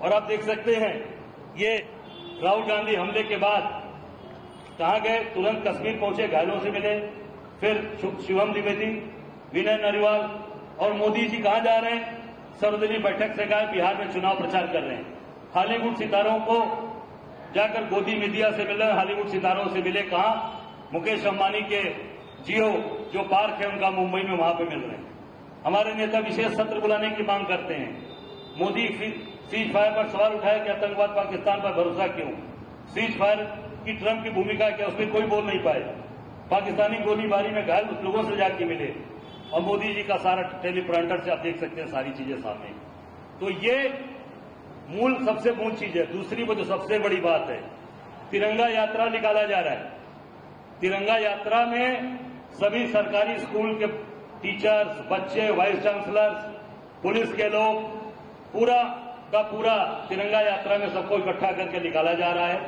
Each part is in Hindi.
और आप देख सकते हैं ये राहुल गांधी हमले के बाद कहां गए, तुरंत कश्मीर पहुंचे, घायलों से मिले, फिर शिवम द्विवेदी, विनय नरवाल और मोदी जी कहां जा रहे हैं, सर्वदलीय बैठक से कहा बिहार में चुनाव प्रचार कर रहे हैं। हॉलीवुड सितारों को जाकर गोदी मीडिया से मिले, हॉलीवुड सितारों से मिले, कहा मुकेश अंबानी के जियो जो पार्क है उनका मुंबई में, वहां पे मिल रहे हैं। हमारे नेता विशेष सत्र बुलाने की मांग करते हैं। मोदी सीज फायर पर सवाल उठाया कि आतंकवाद पाकिस्तान पर भरोसा क्यों, सीज फायर की ट्रंप की भूमिका क्या, उस पर कोई बोल नहीं पाए। पाकिस्तानी गोलीबारी में घायल लोगों से जाके मिले और मोदी जी का सारा टेलीप्रॉम्प्टर से आप देख सकते हैं सारी चीजें सामने। तो ये सबसे मूल चीज है। दूसरी वो जो सबसे बड़ी बात है, तिरंगा यात्रा निकाला जा रहा है। तिरंगा यात्रा में सभी सरकारी स्कूल के टीचर्स, बच्चे, वाइस चांसलर्स, पुलिस के लोग, पूरा का पूरा तिरंगा यात्रा में सबको इकट्ठा करके निकाला जा रहा है।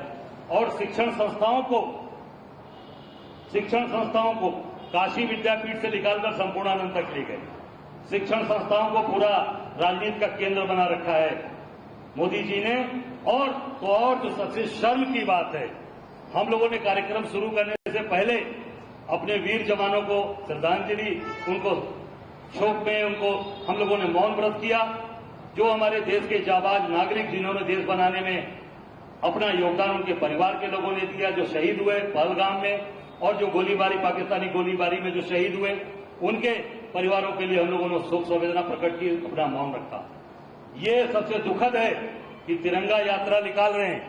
और शिक्षण संस्थाओं को काशी विद्यापीठ से निकालकर संपूर्णानंद तक ले गए। शिक्षण संस्थाओं को पूरा राजनीति का केंद्र बना रखा है मोदी जी ने। और जो सबसे शर्म की बात है, हम लोगों ने कार्यक्रम शुरू करने से पहले अपने वीर जवानों को श्रद्धांजलि, उनको शोक में उनको हम लोगों ने मौन व्रत किया। जो हमारे देश के जाबाज नागरिक जिन्होंने देश बनाने में अपना योगदान उनके परिवार के लोगों ने दिया, जो शहीद हुए पहलगाम में, और जो पाकिस्तानी गोलीबारी में जो शहीद हुए, उनके परिवारों के लिए हम लोगों ने शोक संवेदना प्रकट की, अपना मौन रखा। ये सबसे दुखद है कि तिरंगा यात्रा निकाल रहे हैं,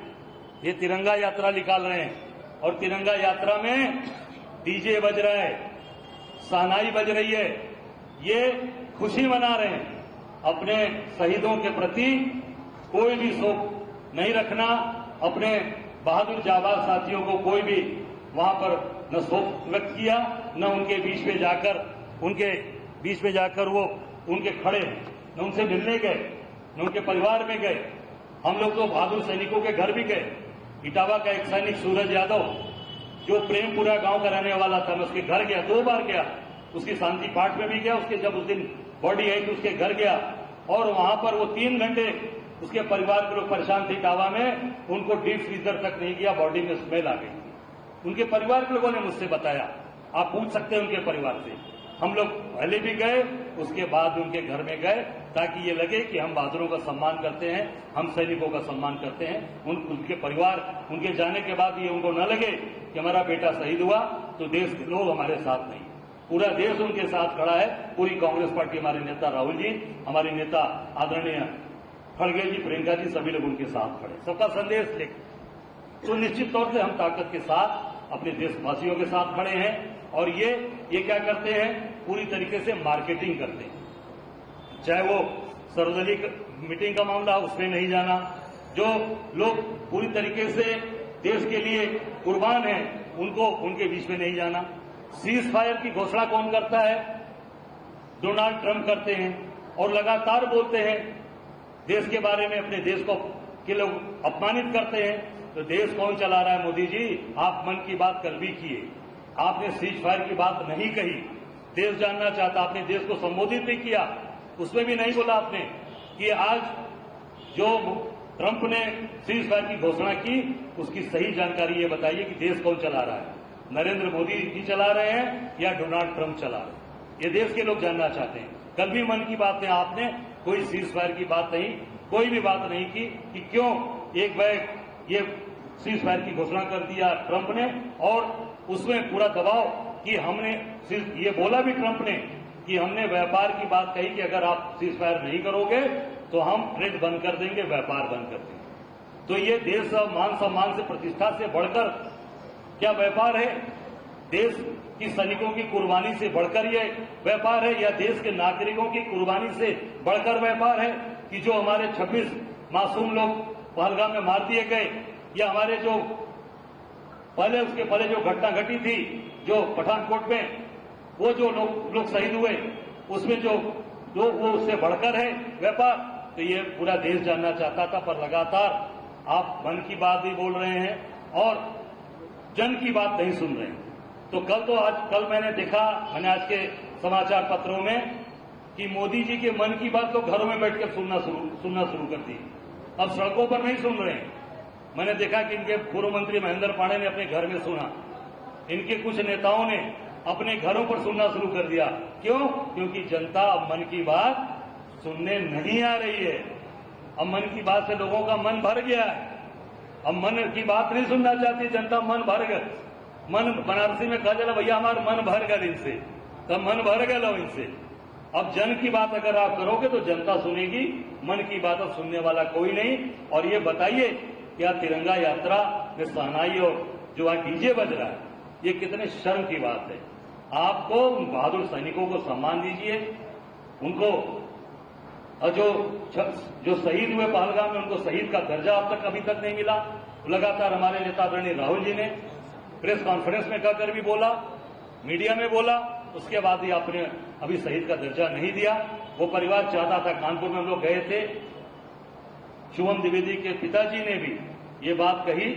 ये तिरंगा यात्रा निकाल रहे हैं और तिरंगा यात्रा में डीजे बज रहा है, शहनाई बज रही है, ये खुशी मना रहे हैं। अपने शहीदों के प्रति कोई भी शोक नहीं रखना, अपने बहादुर जाबाज साथियों को कोई भी वहां पर न शोक व्यक्त किया, न उनके बीच में जाकर वो उनके खड़े, न उनसे मिलने गए, न उनके परिवार में गए। हम लोग तो बहादुर सैनिकों के घर भी गए। इटावा का एक सैनिक सूरज यादव जो प्रेमपुरा गांव का रहने वाला था, मैं उसके घर गया, 2 बार गया, उसकी शांति पाठ में भी गया, उसके जब उस दिन बॉडी आई तो उसके घर गया और वहां पर वो 3 घंटे उसके परिवार के लोग परेशान थे इटावा में, उनको डीप फ्रीजर तक नहीं किया, बॉडी में स्मेल आ गई। उनके परिवार के लोगों ने मुझसे बताया, आप पूछ सकते हैं उनके परिवार से। हम लोग पहले भी गए, उसके बाद उनके घर में गए, ताकि ये लगे कि हम बहादुरों का सम्मान करते हैं, हम सैनिकों का सम्मान करते हैं। उनके परिवार, उनके जाने के बाद ये उनको न लगे कि हमारा बेटा शहीद हुआ तो देश के लोग हमारे साथ नहीं, पूरा देश उनके साथ खड़ा है। पूरी कांग्रेस पार्टी, हमारे नेता राहुल जी, हमारे नेता आदरणीय खड़गे जी, प्रियंका जी, सभी लोग उनके साथ खड़े, सबका संदेश लेकर। तो निश्चित तौर से हम ताकत के साथ अपने देशवासियों के साथ खड़े हैं। और ये क्या करते हैं, पूरी तरीके से मार्केटिंग करते हैं। चाहे वो सर्वदलीय मीटिंग का मामला, उसमें नहीं जाना, जो लोग पूरी तरीके से देश के लिए कुर्बान हैं उनको उनके बीच में नहीं जाना। सीज फायर की घोषणा कौन करता है, डोनाल्ड ट्रंप करते हैं और लगातार बोलते हैं देश के बारे में, अपने देश को के लोग अपमानित करते हैं। तो देश कौन चला रहा है मोदी जी, आप मन की बात कल भी किए, आपने सीज फायर की बात नहीं कही, देश जानना चाहता, आपने देश को संबोधित भी किया, उसमें भी नहीं बोला आपने कि आज जो ट्रंप ने सीज फायर की घोषणा की उसकी सही जानकारी ये बताइए कि देश कौन चला रहा है, नरेंद्र मोदी जी चला रहे हैं या डोनाल्ड ट्रंप चला रहे हैं, ये देश के लोग जानना चाहते हैं। कल भी मन की बात में आपने कोई सीज फायर की बात नहीं, कोई भी बात नहीं की कि क्यों एक बैग ये सीज फायर की घोषणा कर दिया ट्रंप ने, और उसमें पूरा दबाव कि हमने ये बोला भी ट्रंप ने कि हमने व्यापार की बात कही कि अगर आप सीज फायर नहीं करोगे तो हम ट्रेड बंद कर देंगे, व्यापार बंद कर देंगे। तो ये देश और मान सम्मान से, प्रतिष्ठा से बढ़कर क्या व्यापार है? देश की सैनिकों की कुर्बानी से बढ़कर ये व्यापार है, या देश के नागरिकों की कुर्बानी से बढ़कर व्यापार है कि जो हमारे 26 मासूम लोग पहलगाम में मार दिए गए, या हमारे जो उसके पहले जो घटना घटी थी जो पठानकोट में, वो जो लोग शहीद हुए, उसमें जो वो उससे बढ़कर है व्यापार। तो ये पूरा देश जानना चाहता था, पर लगातार आप मन की बात भी बोल रहे हैं और जन की बात नहीं सुन रहे हैं। तो कल मैंने देखा, मैंने आज के समाचार पत्रों में कि मोदी जी के मन की बात तो घरों में बैठकर सुनना शुरू कर दी। अब सड़कों पर नहीं सुन रहे हैं। मैंने देखा कि इनके पूर्व मंत्री महेंद्र पांडे ने अपने घर में सुना, इनके कुछ नेताओं ने अपने घरों पर सुनना शुरू कर दिया। क्यों? क्योंकि जनता अब मन की बात सुनने नहीं आ रही है। अब मन की बात से लोगों का मन भर गया है। अब मन की बात नहीं सुनना चाहती जनता, मन भर गया। मन बनारसी में कहा चला भैया हमारा मन भर गया इनसे, तब मन भर गया लो इनसे। अब जन की बात अगर आप करोगे तो जनता सुनेगी, मन की बात अब सुनने वाला कोई नहीं। और ये बताइए क्या तिरंगा यात्रा में शहनाई और जो आज डीजे बज रहा है, ये कितने शर्म की बात है। आपको उन बहादुर सैनिकों को सम्मान दीजिए, उनको और जो शहीद हुए पहलगाम में, उनको शहीद का दर्जा अब तक अभी तक नहीं मिला। लगातार हमारे नेता आदरणीय राहुल जी ने प्रेस कॉन्फ्रेंस में कहकर भी बोला, मीडिया में बोला, उसके बाद भी आपने अभी शहीद का दर्जा नहीं दिया। वो परिवार चाहता था, कानपुर में हम लोग गए थे, शुभम द्विवेदी के पिताजी ने भी ये बात कही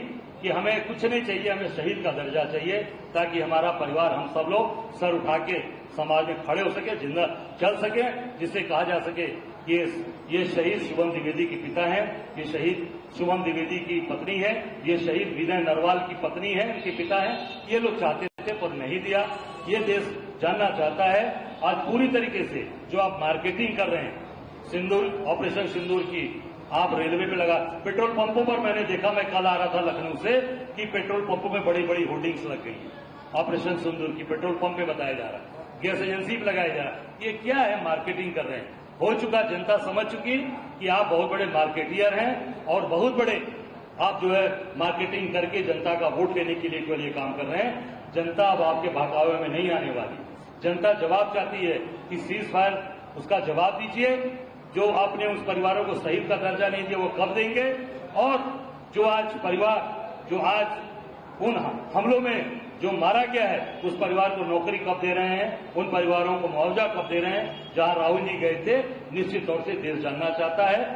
कि हमें कुछ नहीं चाहिए, हमें शहीद का दर्जा चाहिए, ताकि हमारा परिवार, हम सब लोग सर उठा के समाज में खड़े हो सके, जिंदा चल सके, जिससे कहा जा सके ये शहीद शुभम द्विवेदी के पिता हैं, ये शहीद शुभम द्विवेदी की पत्नी है, ये शहीद विनय नरवाल की पत्नी है, उनके पिता हैं। ये लोग चाहते थे पर नहीं दिया। ये देश जानना चाहता है। आज पूरी तरीके से जो आप मार्केटिंग कर रहे हैं, सिंदूर, ऑपरेशन सिंदूर की, आप रेलवे पे लगा, पेट्रोल पंपों पर मैंने देखा, मैं कल आ रहा था लखनऊ से, कि पेट्रोल पंपों में बड़ी बड़ी होर्डिंग्स लग गई है, ऑपरेशन सिंदूर की पेट्रोल पंप पे बताया जा रहा है, गैस एजेंसी पे लगाया जा रहा है। ये क्या है? मार्केटिंग कर रहे हैं। हो चुका, जनता समझ चुकी कि आप बहुत बड़े मार्केटियर हैं और बहुत बड़े आप जो है मार्केटिंग करके जनता का वोट लेने के लिए केवल ये काम कर रहे हैं। जनता अब आपके बहकावे में नहीं आने वाली। जनता जवाब चाहती है कि सीज फायर उसका जवाब दीजिए। जो आपने उस परिवारों को शहीद का दर्जा नहीं दिया वो कब देंगे? और जो आज परिवार जो आज उन हमलों में जो मारा गया है, उस परिवार को नौकरी कब दे रहे हैं? उन परिवारों को मुआवजा कब दे रहे हैं? जहां राहुल जी गए थे, निश्चित तौर से देश जानना चाहता है।